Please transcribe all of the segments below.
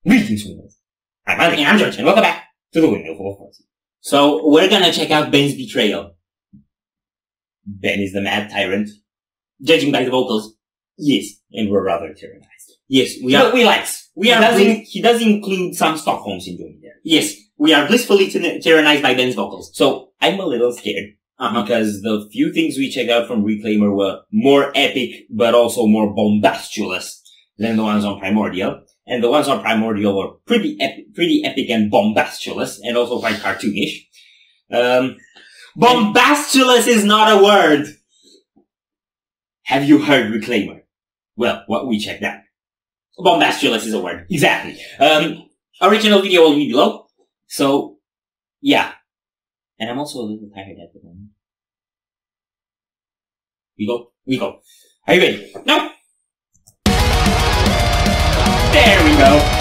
Greetings, Windmill. I'm Anthony, I'm George, and welcome back to the Windmill full of Forces. So, we're gonna check out Ben's Betrayal. Ben is the mad tyrant. Judging by the vocals, yes. And we're rather tyrannized. Yes, we are. But we like. He does include some Stockholm syndrome there. Yes, we are blissfully tyrannized by Ben's vocals. So, I'm a little scared. Because the few things we checked out from Reclaimer were more epic, but also more bombastious than the ones on Primordial. And the ones on Primordial were pretty epic and bombastious, and also quite cartoonish. Bombastious is not a word! Have you heard Reclaimer? Well, what we checked out. Bombastious is a word. Exactly. Original video will be below. So, yeah. And I'm also a little tired at the moment. We go. Are you ready? No! There we go!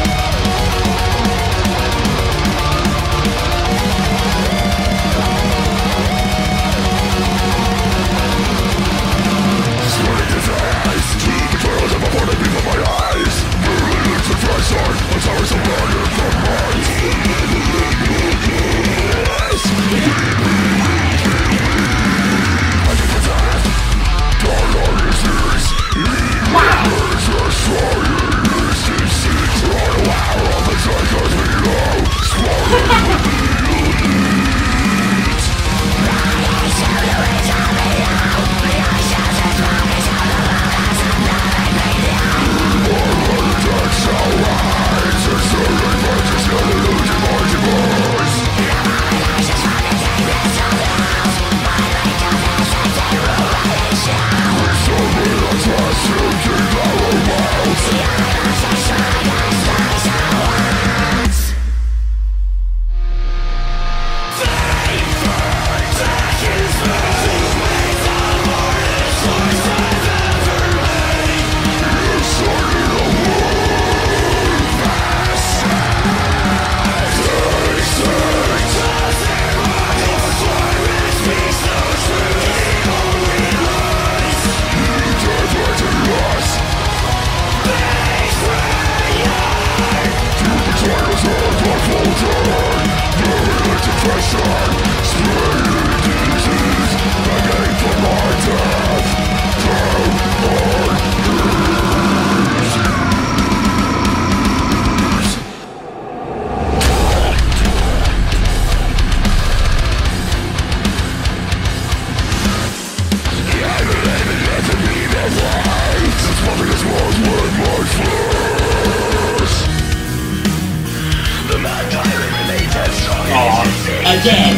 Again!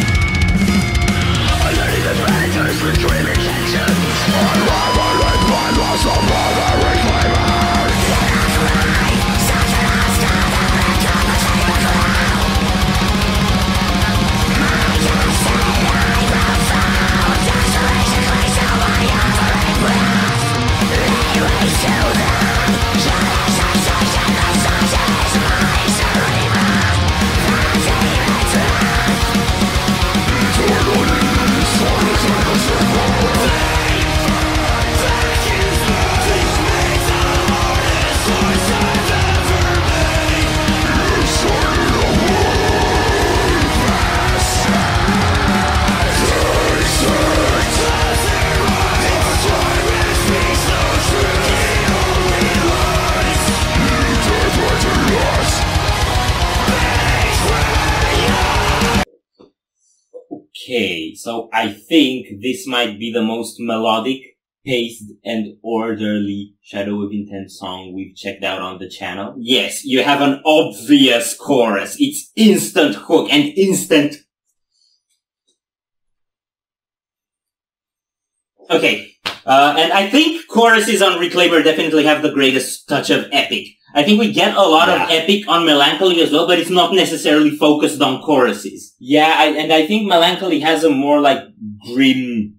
Okay, so I think this might be the most melodic, paced, and orderly Shadow of Intent song we've checked out on the channel. Yes, you have an obvious chorus. It's instant hook and instant... Okay, and I think choruses on Reclaimer definitely have the greatest touch of epic. I think we get a lot of epic on Melancholy as well, but it's not necessarily focused on choruses. Yeah, and I think Melancholy has a more like grim,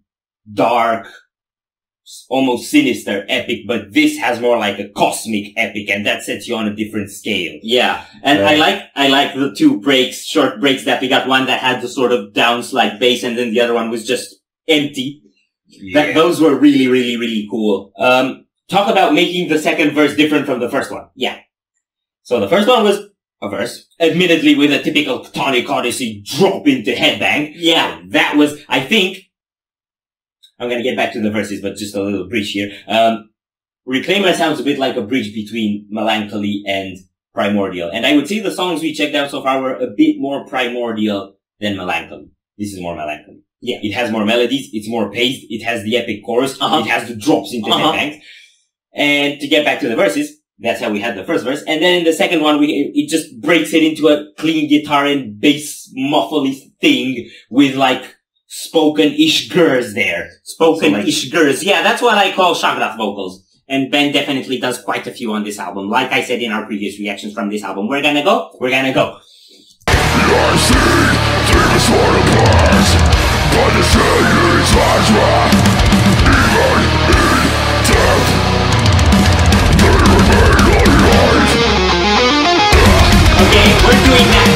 dark, almost sinister epic, but this has more like a cosmic epic, and that sets you on a different scale. Yeah, and I like the two short breaks that we got. One that had the sort of downslide bass, and then the other one was just empty. Yeah. Those were really, really, really cool. Talk about making the second verse different from the first one. Yeah. So the first one was a verse, admittedly with a typical Tonic Odyssey drop into headbang. Yeah, that was, I think, I'm gonna get back to the verses, but just a little bridge here. Reclaimer sounds a bit like a bridge between Melancholy and Primordial. And I would say the songs we checked out so far were a bit more Primordial than Melancholy. This is more Melancholy. Yeah. It has more melodies, it's more paced, it has the epic chorus, it has the drops into headbangs. And to get back to the verses, that's how we had the first verse. And then in the second one, it just breaks it into a clean guitar and bass muffly thing with like spoken-ish gurs there. Spoken-ish gurs. Yeah, that's what I call Shagrat vocals. And Ben definitely does quite a few on this album. Like I said in our previous reactions from this album, we're gonna go. I see demons for the past, but the Savior's lies were even in death. They remain alive. Okay, we're doing that.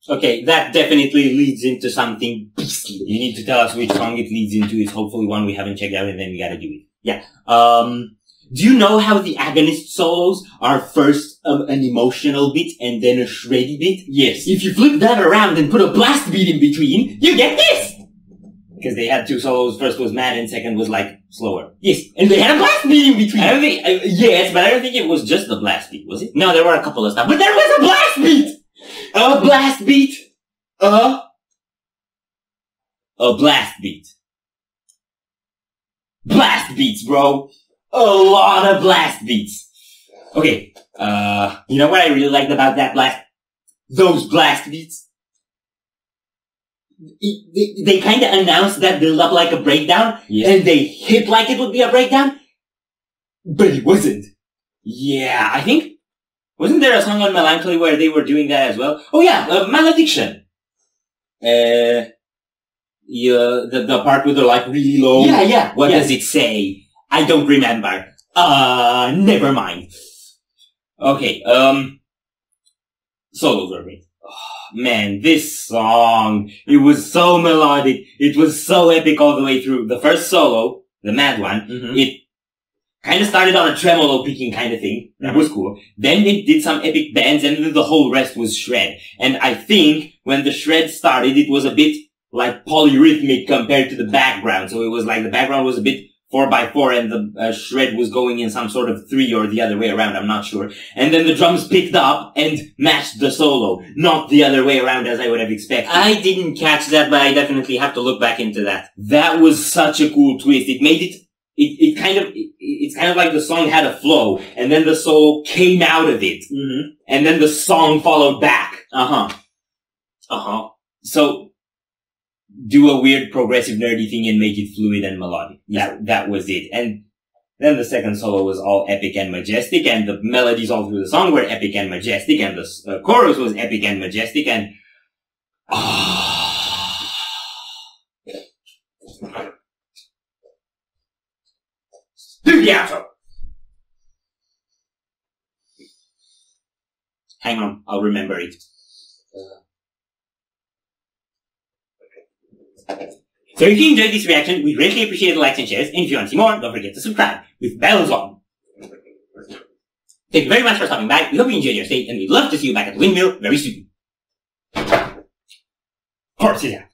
Okay, that definitely leads into something beastly. You need to tell us which song it leads into. It's hopefully one we haven't checked out, and then we gotta do it. Yeah. Do you know how the agonist solos are first an emotional bit and then a shreddy bit? Yes. If you flip that around and put a blast beat in between, you get this! Because they had two solos. First was mad and second was like slower. Yes. And they had a blast beat in between. I don't think, yes, but I don't think it was just the blast beat, was it? No, there were a couple of stuff, but there was a blast beat! A blast beat. A blast beat. Blast beats, bro. A lot of blast beats. Okay, you know what I really liked about that those blast beats? They kinda announced that build up like a breakdown, and they hit like it would be a breakdown, but it wasn't. Yeah, I think, wasn't there a song on Melancholy where they were doing that as well? Oh yeah, Malediction. The part with the like really low. Yeah. What does it say? I don't remember. Never mind. Okay, solos were great. Oh, man, this song, it was so melodic. It was so epic all the way through. The first solo, the mad one, it kind of started on a tremolo picking kind of thing. That was cool. Then it did some epic bends, and then the whole rest was shred. And I think when the shred started, it was a bit like polyrhythmic compared to the background. So it was like the background was a bit 4x4 and the shred was going in some sort of 3 or the other way around, I'm not sure. And then the drums picked up and matched the solo, not the other way around as I would have expected. I didn't catch that, but I definitely have to look back into that. That was such a cool twist. It made it's kind of like the song had a flow, and then the solo came out of it. And then the song followed back. So, do a weird progressive nerdy thing and make it fluid and melodic. That was it. And then the second solo was all epic and majestic, and the melodies all through the song were epic and majestic, and the chorus was epic and majestic, and do the outro. Hang on, I'll remember it. So if you enjoyed this reaction, we greatly appreciate the likes and shares, and if you want to see more, don't forget to subscribe, with bells on. Thank you very much for stopping by, we hope you enjoyed your stay, and we'd love to see you back at the Windmill very soon. Corpses out.